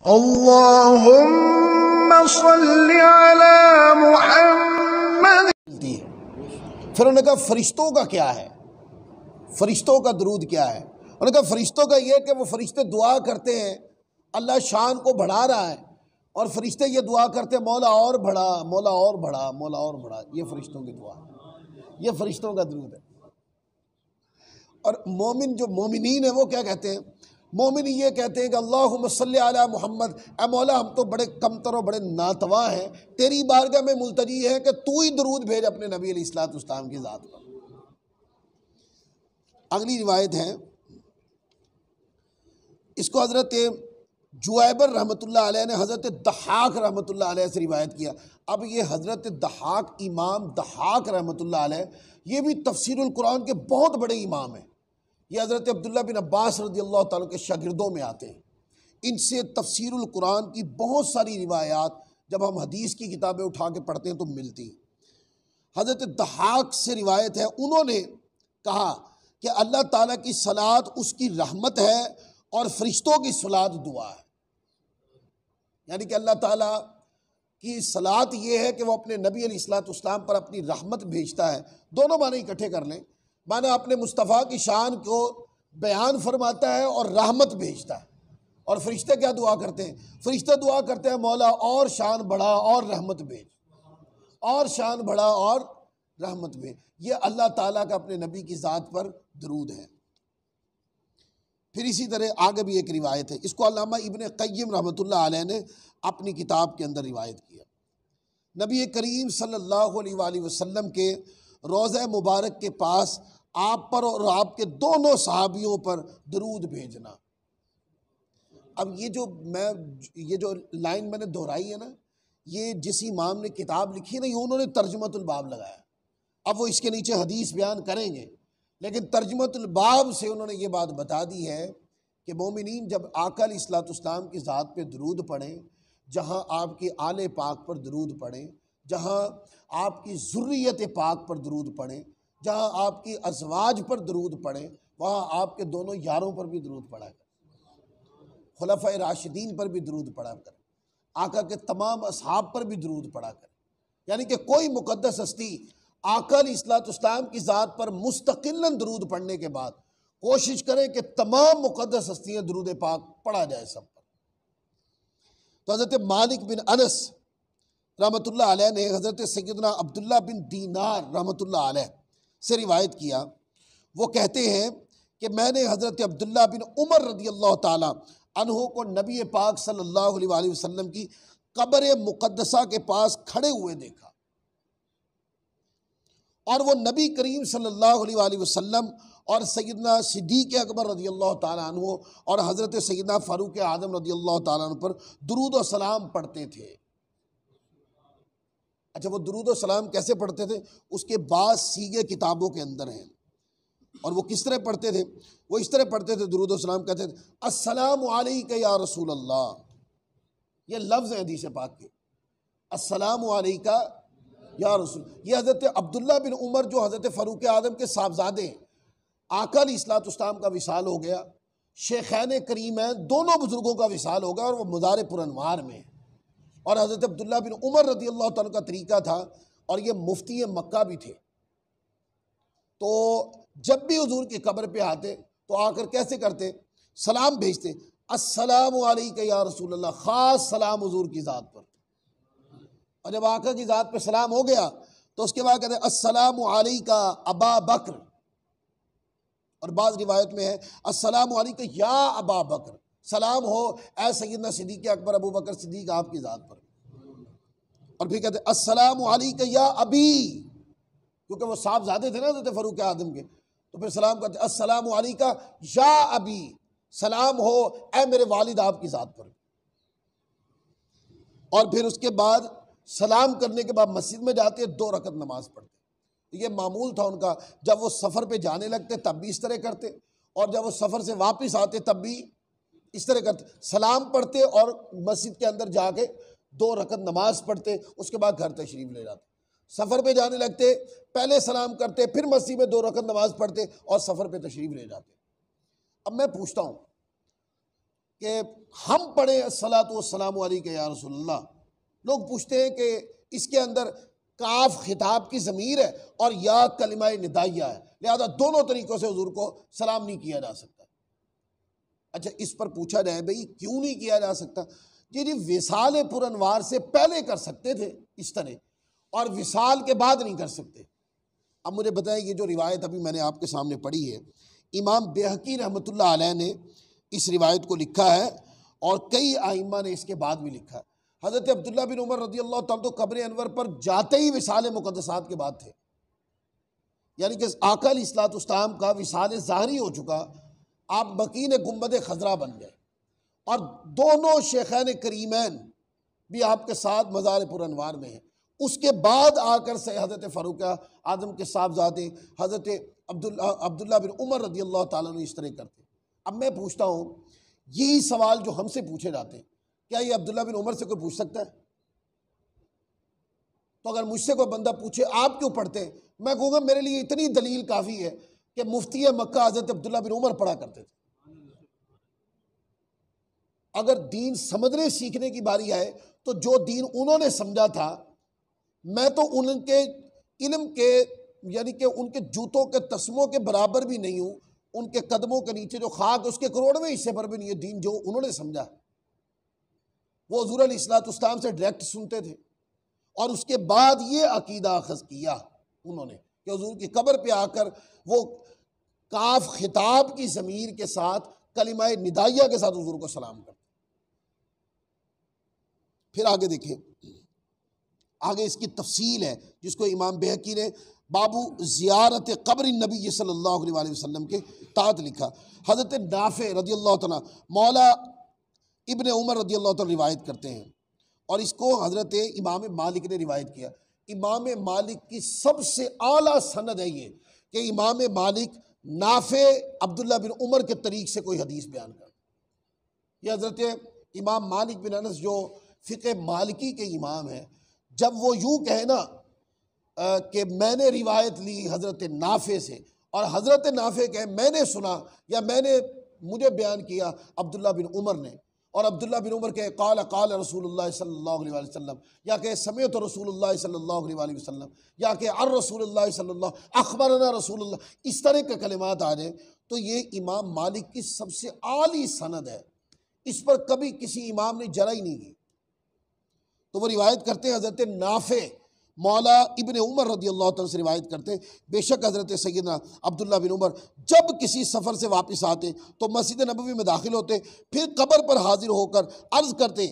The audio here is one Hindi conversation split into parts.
अल्लाहुम्मा सल्ली अला मुहम्मद। फिर उन्होंने कहा फरिश्तों का क्या है, फरिश्तों का दरूद क्या है? उन्होंने कहा फरिश्तों का ये कि वो फरिश्ते दुआ करते हैं, अल्लाह शान को बढ़ा रहा है, और फरिश्ते ये दुआ करते हैं मौला और बढ़ा, मौला और बढ़ा, मौला और बढ़ा। ये फरिश्तों की दुआ, ये फरिश्तों का दरूद है। और मोमिन जो मोमिनीन है वो क्या कहते हैं? मोमिन ये कहते हैं कि अल्लाहुम्मा सल्ली अला मुहम्मद, ए मौला हम तो बड़े कमतर और बड़े नातवा हैं, तेरी बारगाह में मुल्तजी है कि तू ही दरूद भेज अपने नबी अलैहिस्सलाम की ज़ात पर। अगली रिवायत है, इसको हज़रत जुवैबर रहमतुल्लाह अलैह ने हज़रत दहाक रहमतुल्लाह अलैह से रिवायत किया। अब ये हज़रत दहाक, इमाम दहाक रहमतुल्लाह अलैह, ये भी तफसीरुल कुरान के बहुत बड़े इमाम हैं। ये हज़रत अब्दुल्ला बिन अब्बास रज़ियल्लाहु ताला के शागिर्दों में आते हैं। इनसे तफसीरुल कुरान की बहुत सारी रिवायात जब हम हदीस की किताबें उठा के पढ़ते हैं तो मिलती हैं। हज़रत दहाक से रिवायत है, उन्होंने कहा कि अल्लाह ताला की सलात उसकी रहमत है और फरिश्तों की सलात दुआ है। यानी कि अल्लाह ताला की सलात ये है कि वो अपने नबी अलैहिस्सलाम पर अपनी रहमत भेजता है। दोनों माने इकट्ठे कर लें, माना अपने मुस्तफ़ा की शान को बयान फरमाता है और रहमत भेजता है। और फरिश्ते क्या दुआ करते हैं? फरिश्ते दुआ करते हैं मौला और शान बढ़ा और रहमत भेज, और शान बढ़ा और रहमत भेज। ये अल्लाह ताला का अपने नबी की ज़ात पर दरूद है। फिर इसी तरह आगे भी एक रिवायत है, इसको अल्लामा इब्न क़य्यिम रहमतुल्लाह अलैह ने अपनी किताब के अंदर रिवायत किया। नबी करीम सल्लल्लाहु अलैहि वसल्लम के रोज़ा मुबारक के पास आप पर और आपके दोनों सहाबियों पर दरूद भेजना। अब ये जो लाइन मैंने दोहराई है ना, ये जिस इमाम ने किताब लिखी है ना, ये उन्होंने तर्जुमतुल बाब लगाया। अब वो इसके नीचे हदीस बयान करेंगे, लेकिन तर्जुमतुल बाब से उन्होंने ये बात बता दी है कि मोमिनीन जब आका अलैहिस्सलाम की ज़ात पे दरूद पढ़ें, जहाँ आपके आले पाक पर दरूद पढ़ें, जहाँ आपकी ज़ुर्रियत पाक पर दरूद पढ़ें, जहाँ आपकी अज़वाज पर दरूद पढ़ें, वहाँ आपके दोनों यारों पर भी दरूद पढ़ा कर, खुलफ़ाए राशिदीन पर भी दरूद पढ़ा कर, आका के तमाम असहाब पर भी दरूद पढ़ा कर। यानी कि कोई मुक़द्दस हस्ती आका अलैहिस्सलाम की ज़ात पर मुस्तक़िलन दरूद पढ़ने के बाद कोशिश करें कि तमाम मुक़द्दस हस्तियाँ दरूद पाक पढ़ा जाए सब पर। तो हज़रत मालिक बिन अनस रहमतुल्लाह अलैह ने हज़रत सैयदना अब्दुल्ला बिन दीनार रहमतुल्लाह अलैह से रिवायत किया। वो कहते हैं कि मैंने हज़रत अब्दुल्ला बिन उमर रज़ियल्लाहु ताला अन्हु को नबी पाक सल्लल्लाहु अलैहि वसल्लम की कब्र मुक़द्दसा के पास खड़े हुए देखा, और वो नबी करीम सल्लल्लाहु अलैहि वसल्लम और सैयदना सिद्दीक़ अकबर रज़ियल्लाहु ताला अन्हु और हज़रत सैयदना फ़ारूक़ आज़म रज़ियल्लाहु ताला अन्हु पर दुरूद व सलाम पढ़ते थे। अच्छा, वो दुरूद व सलाम कैसे पढ़ते थे उसके बाद सीगे किताबों के अंदर हैं। और वो किस तरह पढ़ते थे? वो इस तरह पढ़ते थे, दुरूद व सलाम कहते थे अस्सलामु अलैका या रसूल अल्लाह। ये लफ्ज़ हैं हदीस पाक के, अस्सलामु अलैका या रसूल। ये हज़रत अब्दुल्ला बिन उमर जो हज़रत फ़ारूक़ आज़म के साहबजादे हैं, आका अलैहिस्सलाम का विसाल हो गया, शेखैन करीम हैं, दोनों बुजुर्गों का विसाल हो गया, और वो मज़ार पुरअनवार में। और हज़रत अब्दुल्ला बिन उमर रज़ियल्लाहु ताला का तरीका था, और ये मुफ्ती मक्का भी थे, तो जब भी हुजूर की कब्र पे आते तो आकर कैसे करते? सलाम भेजते, अस्सलामु अलैका या रसूल अल्लाह, ख़ास सलाम हुजूर की ज़ात पर। और जब आका की ज़ात पे सलाम हो गया तो उसके बाद कहते अस्सलामु अलैका अबा बकर, और बाज़ रिवायत में है अस्सलामु अलैका या अबा बकर, सलाम हो ऐ सैयदना सिद्दीक़ अकबर अबू बकर सिद्दीक़ आपकी ज़ात पर। और फिर कहते अस्सलामु अलैका या अबी, क्योंकि वो साहबजादे थे ना हज़रत फ़ारूक़ आज़म के, तो फिर सलाम कहते अस्सलामु अलैका या अबी, सलाम हो ऐ मेरे वालिद आपकी ज़ात पर। और फिर उसके बाद सलाम करने के बाद मस्जिद में जाते 2 रकत नमाज पढ़ते। ये मामूल था उनका, जब वो सफ़र पे जाने लगते तब भी इस तरह करते, और जब वो सफ़र से वापस आते तब भी इस तरह करते, सलाम पढ़ते और मस्जिद के अंदर जाके 2 रकत नमाज पढ़ते, उसके बाद घर तशरीफ़ ले जाते। सफ़र पे जाने लगते, पहले सलाम करते, फिर मस्जिद में 2 रकत नमाज पढ़ते और सफ़र पे तशरीफ़ ले जाते। अब मैं पूछता हूँ, कि हम पढ़े अस्सलातु वस्सलामु अलैका या रसूलल्लाह। लोग पूछते हैं कि इसके अंदर काफ खिताब की ज़मीर है और या कलिमा निदाइया है, लिहाजा दोनों तरीक़ों से हुजूर को सलाम नहीं किया जा सकता। अच्छा, इस पर पूछा जाए भाई क्यों नहीं किया जा सकता? जी विसाल पुरनवार से पहले कर सकते थे इस तरह, और विसाल के बाद नहीं कर सकते। अब मुझे बताएं, ये जो रिवायत अभी मैंने आपके सामने पढ़ी है, इमाम बैहकी रहमतुल्लाह अलैह ने इस रिवायत को लिखा है और कई आइम्मा ने इसके बाद भी लिखा है। हज़रत अब्दुल्ला बिन उमर रज़ियल्लाहु तआला तो कब्र अनवर पर जाते ही विसाल मुक़द्दसात के बाद थे, यानी कि आका अलैहिस्सलाम का विसाल ज़ाहरी हो चुका, आप मकीन गुंबद खजरा बन गए, और दोनों शेखैन करीमैन भी आपके साथ मज़ार पुरअनवार में हैं। उसके बाद आकर से हज़रत फ़ारूक आज़म के साहबजादे हज़रत अब्दुल्ला बिन उमर रज़ियल्लाहु तआला अन्हु इस तरह करते। अब मैं पूछता हूँ, यही सवाल जो हमसे पूछे जाते हैं, क्या ये अब्दुल्ला बिन उमर से कोई पूछ सकता है? तो अगर मुझसे कोई बंदा पूछे आप क्यों पढ़ते हैं, मैं कहूँगा मेरे लिए इतनी दलील काफ़ी है कि मुफ्ती मक्का हज़रत अब्दुल्ला बिन उमर पढ़ा करते थे। अगर दीन समझने सीखने की बारी आए तो जो दीन उन्होंने समझा था, मैं तो उनके इल्म के यानी कि उनके जूतों के तस्मों के बराबर भी नहीं हूँ, उनके कदमों के नीचे जो खाक उसके करोड़वें हिस्से पर भी नहीं है। दीन जो उन्होंने समझा, वो हुज़ूर अलैहिस्सलाम से डायरेक्ट सुनते थे, और उसके बाद ये अकीदा अखज़ किया उन्होंने कि हुज़ूर की कब्र पे आकर वो काफ खिताब की ज़मीर के साथ कलिमा निदाइया के साथ हुज़ूर को सलाम करते। फिर आगे देखें, आगे इसकी तफसील है जिसको इमाम बैहकी ने बाबू ज़ियारत क़ब्र नबी सल्लल्लाहु अलैहि वसल्लम के तात लिखा। हज़रत नाफ़े रज़ियल्लाहु तआला मौला इब्ने उमर रज़ियल्लाहु तआला रिवायत करते हैं, और इसको हज़रत इमाम मालिक ने रिवायत किया। इमाम मालिक की सबसे आला सनद है ये कि इमाम मालिक नाफ़े अब्दुल्ला बिन उमर के तरीक़ से कोई हदीस बयान कर। यह हज़रत इमाम मालिक बिन अनस जो फ़िक़्ह मालिकी के इमाम हैं, जब वो यूँ कहे ना कि मैंने रिवायत ली हज़रत नाफ़े से, और हज़रत नाफ़े कहे मैंने सुना या मुझे बयान किया अब्दुल्ला बिन उमर ने, और अब्दुल्ला बिन उमर के क़ाल क़ाल रसूलुल्लाह सल्लल्लाहु अलैहि वसल्लम, या के समेत रसूलुल्लाह सल्लल्लाहु अलैहि वसल्लम, या के अर रसूलुल्लाह सल्लल्लाहु अख़बरना रसूलुल्लाह, इस तरह के कलिमात आ जाए तो ये इमाम मालिक की सबसे आली सनद है। इस पर कभी किसी इमाम ने जरा ही नहीं की। तो वो रिवायत करते हैं, हज़रत नाफ़े मौला इब्ने उमर रज़ियल्लाहु तआला से रिवायत करते हैं, बेशक हज़रत सैयदना अब्दुल्ला बिन उमर जब किसी सफ़र से वापस आते तो मस्जिद नबवी में दाखिल होते, फिर कब्र पर हाजिर होकर अर्ज़ करते,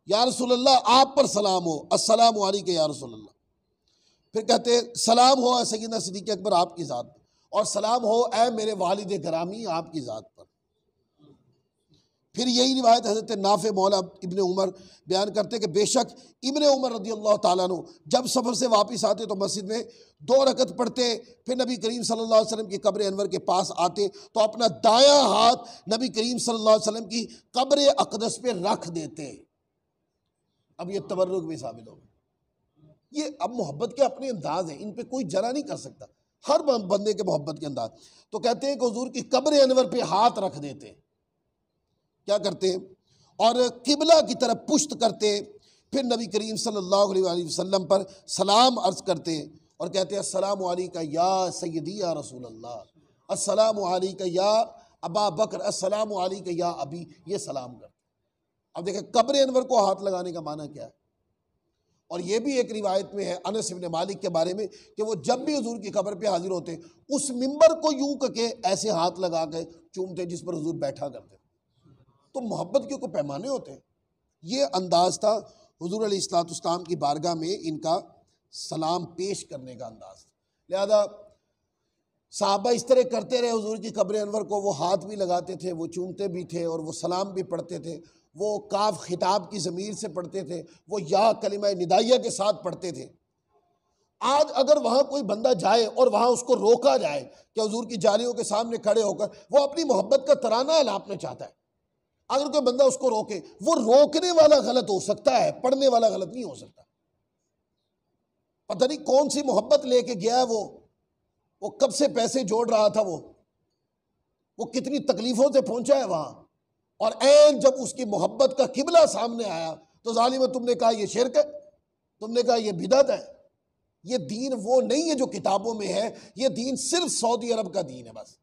या रसूलल्लाह आप पर सलाम हो, अस्सलामु अलैका या रसूलल्लाह। फिर कहते सलाम हो सैयदना सिद्दीक़ अकबर आपकी ज़ात पर, और सलाम हो ए मेरे वालिद गिरामी आपकी ज़ात पर। फिर यही रिवायत हज़रत नाफ़े मौला इब्ने उमर बयान करते कि बेशक इब्ने उमर रज़ियल्लाहु ताला अन्हु जब सफ़र से वापस आते तो मस्जिद में 2 रकत पढ़ते, फिर नबी करीम सल्लल्लाहु अलैहि वसल्लम की कब्र अनवर के पास आते तो अपना दायां हाथ नबी करीम सल्लल्लाहु अलैहि वसल्लम की कब्र अक़दस पे रख देते। अब ये तबर्रुक भी साबित हो गया। ये अब मोहब्बत के अपने अंदाज हैं, इन पर कोई जरा नहीं कर सकता, हर बंदे के मोहब्बत के अंदाज। तो कहते हैं कि हुज़ूर की कब्र अनवर पे हाथ रख देते, क्या करते हैं, और किबला की तरफ पुश्त करते, फिर नबी करीम सल्लल्लाहु अलैहि वसल्लम पर सलाम अर्ज़ करते और कहते हैं अस्सलामु अलैका या सय्यदी या रसूल अल्लाह, अस्सलामु अलैका या अबा बकर, अस्सलामु अलैका या अबी, ये सलाम करते। अब देखें कब्र अनवर को हाथ लगाने का माना क्या है। और ये भी एक रिवायत में है अनस इब्न मालिक के बारे में कि वो जब भी हुजूर की कब्र पे हाजिर होते उस मिंबर को यूं करके ऐसे हाथ लगा के चूमते जिस पर हुजूर बैठा करते। तो मोहब्बत के कोई पैमाने होते हैं। ये अंदाज़ था हुजूर अलैहिस्सलाम की बारगाह में इनका सलाम पेश करने का अंदाज़ था। लिहाजा साहबा इस तरह करते रहे, हुजूर की कब्र अनवर को वो हाथ भी लगाते थे, वो चूमते भी थे, और वो सलाम भी पढ़ते थे। वो काफ खिताब की ज़मीर से पढ़ते थे, वो या कलिमा निदाइया के साथ पढ़ते थे। आज अगर वहाँ कोई बंदा जाए और वहाँ उसको रोका जाए कि हुजूर की जालियों के सामने खड़े होकर वो अपनी मोहब्बत का तराना अलापना चाहता है, अगर कोई बंदा उसको रोके, वो रोकने वाला गलत हो सकता है, पढ़ने वाला गलत नहीं हो सकता। पता नहीं कौन सी मोहब्बत लेके गया है वो कब से पैसे जोड़ रहा था, वो कितनी तकलीफों से पहुंचा है वहां, और ऐन जब उसकी मोहब्बत का किबला सामने आया तो जालिम तुमने कहा यह शिर्क है, तुमने कहा यह बिदअत है। ये दीन वो नहीं है जो किताबों में है, ये दीन सिर्फ सऊदी अरब का दीन है बस।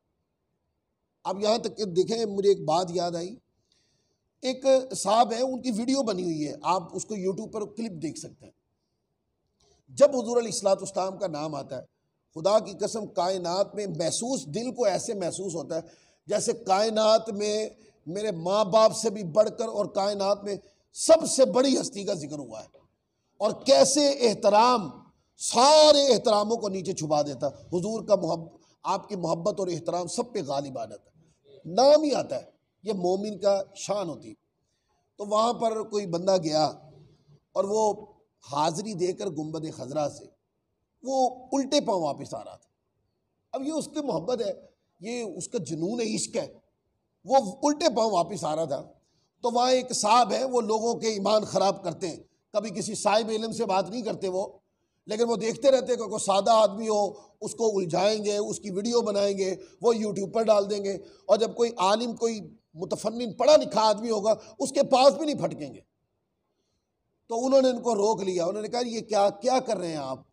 अब यहाँ तक देखें, मुझे एक बात याद आई, एक साहब है, उनकी वीडियो बनी हुई है, आप उसको यूट्यूब पर क्लिप देख सकते हैं। जब हुजूर अलैहिस्सलाम का नाम आता है, खुदा की कसम कायनात में महसूस, दिल को ऐसे महसूस होता है जैसे कायनात में मेरे माँ बाप से भी बढ़कर और कायनात में सबसे बड़ी हस्ती का जिक्र हुआ है, और कैसे एहतराम सारे एहतरामों को नीचे छुपा देता। हुजूर का आपकी मोहब्बत और एहतराम सब पे गालिब आ जाता है, नाम ही आता है, ये मोमिन का शान होती। तो वहाँ पर कोई बंदा गया और वो हाज़री देकर गुंबद खजरा से वो उल्टे पाँव वापस आ रहा था। अब ये उसकी मोहब्बत है, ये उसका जुनून इश्क है, वो उल्टे पाँव वापस आ रहा था। तो वहाँ एक साहब है, वो लोगों के ईमान ख़राब करते हैं, कभी किसी साहिब इल्म से बात नहीं करते वो, लेकिन वो देखते रहते हैं कि कोई सादा आदमी हो उसको उलझाएंगे, उसकी वीडियो बनाएंगे, वो यूट्यूब पर डाल देंगे, और जब कोई आलिम, कोई मुतफन्निन पढ़ा लिखा आदमी होगा उसके पास भी नहीं फटकेंगे। तो उन्होंने इनको रोक लिया, उन्होंने कहा ये क्या क्या कर रहे हैं आप?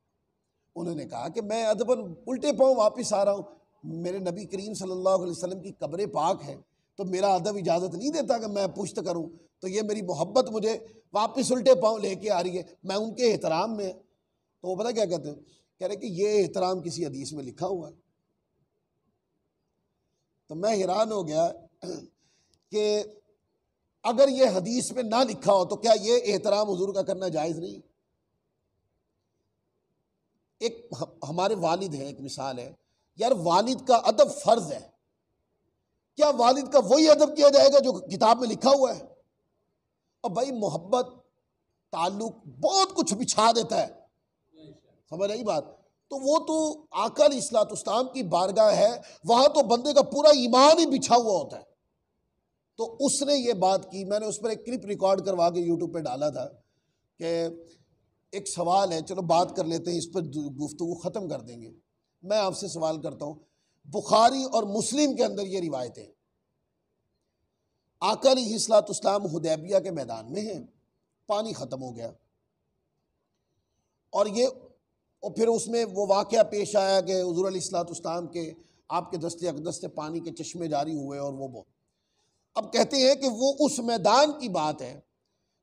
उन्होंने कहा कि मैं अदबन उल्टे पाँव वापस आ रहा हूँ, मेरे नबी करीम सल्लल्लाहु अलैहि वसल्लम की कब्र पाक है, तो मेरा अदब इजाज़त नहीं देता कि मैं पुश्त करूँ, तो ये मेरी मोहब्बत मुझे वापस उल्टे पाँव लेके आ रही है, मैं उनके एहतराम में। तो वो पता क्या कहते हैं, कह रहे कि ये एहतराम किसी हदीस में लिखा हुआ है। तो मैं हैरान हो गया कि अगर ये हदीस में ना लिखा हो तो क्या ये एहतराम हुजूर का करना जायज़ नहीं? एक हमारे वालिद हैं, एक मिसाल है यार, वालिद का अदब फ़र्ज़ है, क्या वालिद का वही अदब किया जाएगा जो किताब में लिखा हुआ है? और भाई मोहब्बत, ताल्लुक बहुत कुछ बिछा देता है, समझ आई बात? तो वो तो आका अलैहिस्सलाम की बारगाह है, वहाँ तो बंदे का पूरा ईमान ही बिछा हुआ होता है। तो उसने ये बात की, मैंने उस पर एक क्लिप रिकॉर्ड करवा के यूट्यूब पे डाला था कि एक सवाल है, चलो बात कर लेते हैं, इस पर गुफ्तगू ख़त्म कर देंगे। मैं आपसे सवाल करता हूँ, बुखारी और मुस्लिम के अंदर ये रिवायतें, आका अलैहिस्सलाम हुदैबिया के मैदान में हैं, पानी ख़त्म हो गया, और फिर उसमें वो वाक़या पेश आया कि हुज़ूर अलैहिस्सलाम के आपके दस्ते अक़दस से पानी के चश्मे जारी हुए, और वो अब कहते हैं कि वो उस मैदान की बात है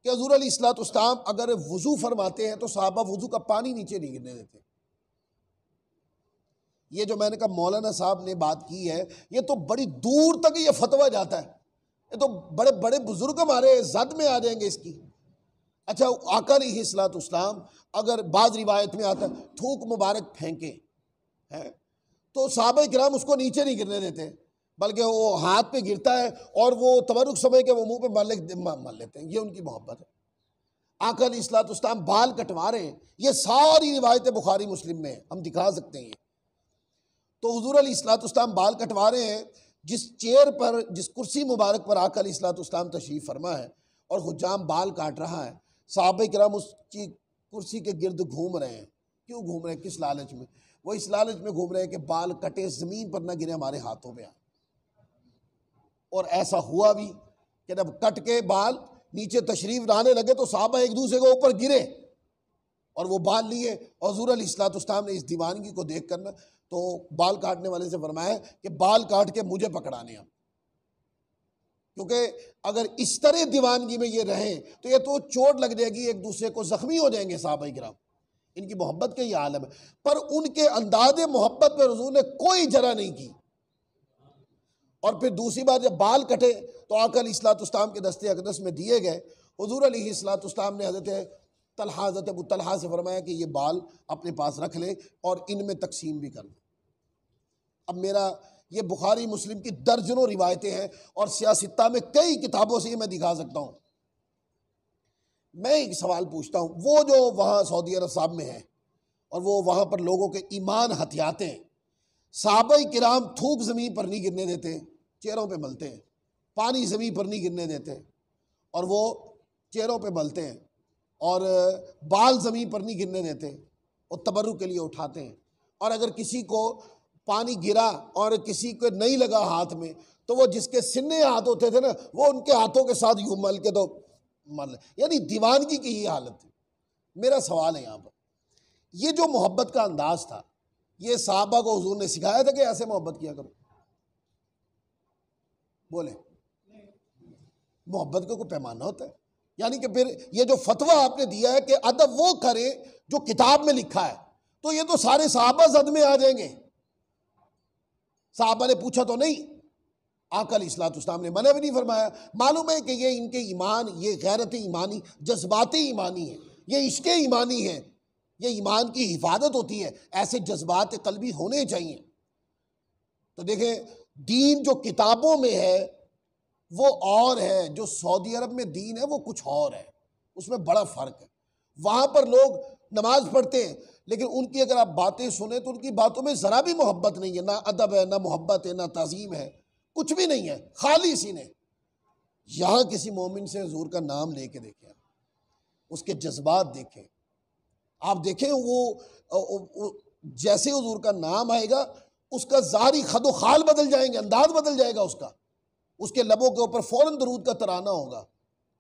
कि हुज़ूर अलैहिस्सलाम अगर वज़ू फरमाते हैं तो सहाबा वज़ू का पानी नीचे नहीं गिरने देते। ये जो मैंने कहा मौलाना साहब ने बात की है, ये तो बड़ी दूर तक ये फतवा जाता है, ये तो बड़े बड़े बुजुर्ग हमारे जद में आ जाएंगे इसकी। अच्छा, आका अलैहिस्सलाम अगर बाज़ रिवायत में आता है थूक मुबारक फेंके है तो सहाबा किराम उसको नीचे नहीं गिरने देते, बल्कि वो हाथ पे गिरता है और वो तबरुक समझ के वो मुंह पे मार लेते हैं। ये उनकी मोहब्बत है। आका अलैहिस्सलाम बाल कटवा रहे हैं, ये सारी रिवायतें बुखारी मुस्लिम में हम दिखा सकते हैं। तो हुजूर अलैहिस्सलाम बाल कटवा रहे हैं, जिस चेयर पर, जिस कुर्सी मुबारक पर आका अलैहिस्सलाम तशरीफ़ फरमा है और हुज्जाम बाल काट रहा है, सहाबा किराम उसकी कुर्सी के गिर्द घूम रहे हैं। क्यों घूम रहे हैं? किस लालच में? वो इस लालच में घूम रहे हैं कि बाल कटे ज़मीन पर ना गिरे, हमारे हाथों में आए। और ऐसा हुआ भी कि जब कट के बाल नीचे तशरीफ लाने लगे तो साहबा एक दूसरे के ऊपर गिरे और वो बाल लिए। और हुज़ूर अलैहिस्सलाम ने इस दीवानगी को देख कर ना तो बाल काटने वाले से फरमाया कि बाल काट के मुझे पकड़ाने हैं, क्योंकि अगर इस तरह दीवानगी में ये रहें तो ये तो चोट लग जाएगी, एक दूसरे को ज़ख्मी हो जाएंगे साहबा किराम। इनकी मोहब्बत का ये आलम है। पर उनके अंदाज़े मोहब्बत पर हुज़ूर ने कोई जरा नहीं की। और फिर दूसरी बार जब बाल कटे तो आका अलैहिस्सलाम के दस्ते अक़दस में दिए गए। हुज़ूर अलैहिस्सलाम ने हज़रत अबू तलहा से फरमाया कि ये बाल अपने पास रख ले और इनमें तकसीम भी कर दे। अब मेरा ये बुखारी मुस्लिम की दर्जनों रिवायतें हैं और सियासत्ता में कई किताबों से ये मैं दिखा सकता हूँ। मैं एक सवाल पूछता हूँ, वो जो वहाँ सऊदी अरब साहब में है और वो वहाँ पर लोगों के ईमान हथियाते हैं, सहाबा किराम थूक ज़मीन पर नहीं गिरने देते, चेहरों पे मलते हैं, पानी ज़मीन पर नहीं गिरने देते और वो चेहरों पे मलते हैं, और बाल ज़मीन पर नहीं गिरने देते और तबर्रुक के लिए उठाते हैं। और अगर किसी को पानी गिरा और किसी को नहीं लगा हाथ में, तो वो जिसके सिन्ने हाथ होते थे ना, वो उनके हाथों के साथ यूं मल के तो मल, यानी दीवानगी की ये हालत थी। मेरा सवाल है यहाँ पर, ये जो मोहब्बत का अंदाज था, ये साहबा को हुजूर ने सिखाया था कि ऐसे मोहब्बत किया करो? बोले, मोहब्बत का कोई पैमाना होता है? यानी कि फिर ये जो फतवा आपने दिया है कि अदब वो करे जो किताब में लिखा है, तो ये तो सारे साहबा जद में आ जाएंगे। साहबा ने पूछा तो नहीं, आका अलैहिस्सलाम ने मना भी नहीं फरमाया। मालूम है कि ये इनके ईमान, ये गैरत ईमानी, जज्बात ईमानी है, ये इश्क ईमानी है, ये ईमान की हिफाजत होती है, ऐसे जज्बात कल्बी होने चाहिए। तो देखें, दीन जो किताबों में है वो और है, जो सऊदी अरब में दीन है वो कुछ और है, उसमें बड़ा फ़र्क है। वहाँ पर लोग नमाज पढ़ते हैं, लेकिन उनकी अगर आप बातें सुने तो उनकी बातों में ज़रा भी मोहब्बत नहीं है, ना अदब है, ना मोहब्बत है, ना ताज़ीम है, कुछ भी नहीं है, खाली सीने। यहाँ किसी मोमिन से हुजूर का नाम लेके देखें, उसके जज्बात देखें, आप देखें वो जैसे हुजूर का नाम आएगा उसका ज़ाहरी खदो खाल बदल जाएंगे, अंदाज बदल जाएगा उसका, उसके लबों के ऊपर फ़ौरन दरूद का तराना होगा।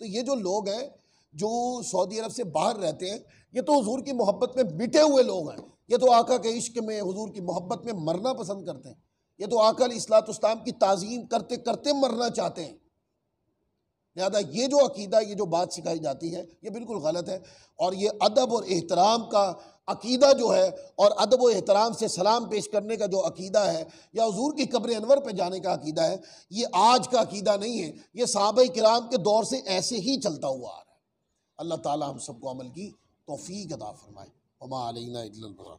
तो ये जो लोग हैं जो सऊदी अरब से बाहर रहते हैं, ये तो हुजूर की मोहब्बत में मिटे हुए लोग हैं, ये तो आका के इश्क में, हुजूर की मोहब्बत में मरना पसंद करते हैं, ये तो आका अलैहिस्सलाम की ताज़ीम करते करते मरना चाहते हैं। लिहाजा ये जो अकीदा, ये जो बात सिखाई जाती है, ये बिल्कुल गलत है। और ये अदब और एहतराम का अकीदा जो है, और अदब और एहतराम से सलाम पेश करने का जो अकीदा है, या हुजूर की कब्र अनवर पे जाने का अकीदा है, ये आज का अकीदा नहीं है, ये सहाबा किराम के दौर से ऐसे ही चलता हुआ आ रहा है। अल्लाह ताला हम सबको अमल की तौफीक अता फरमाए। वमा अलैना इल्लल बलाग।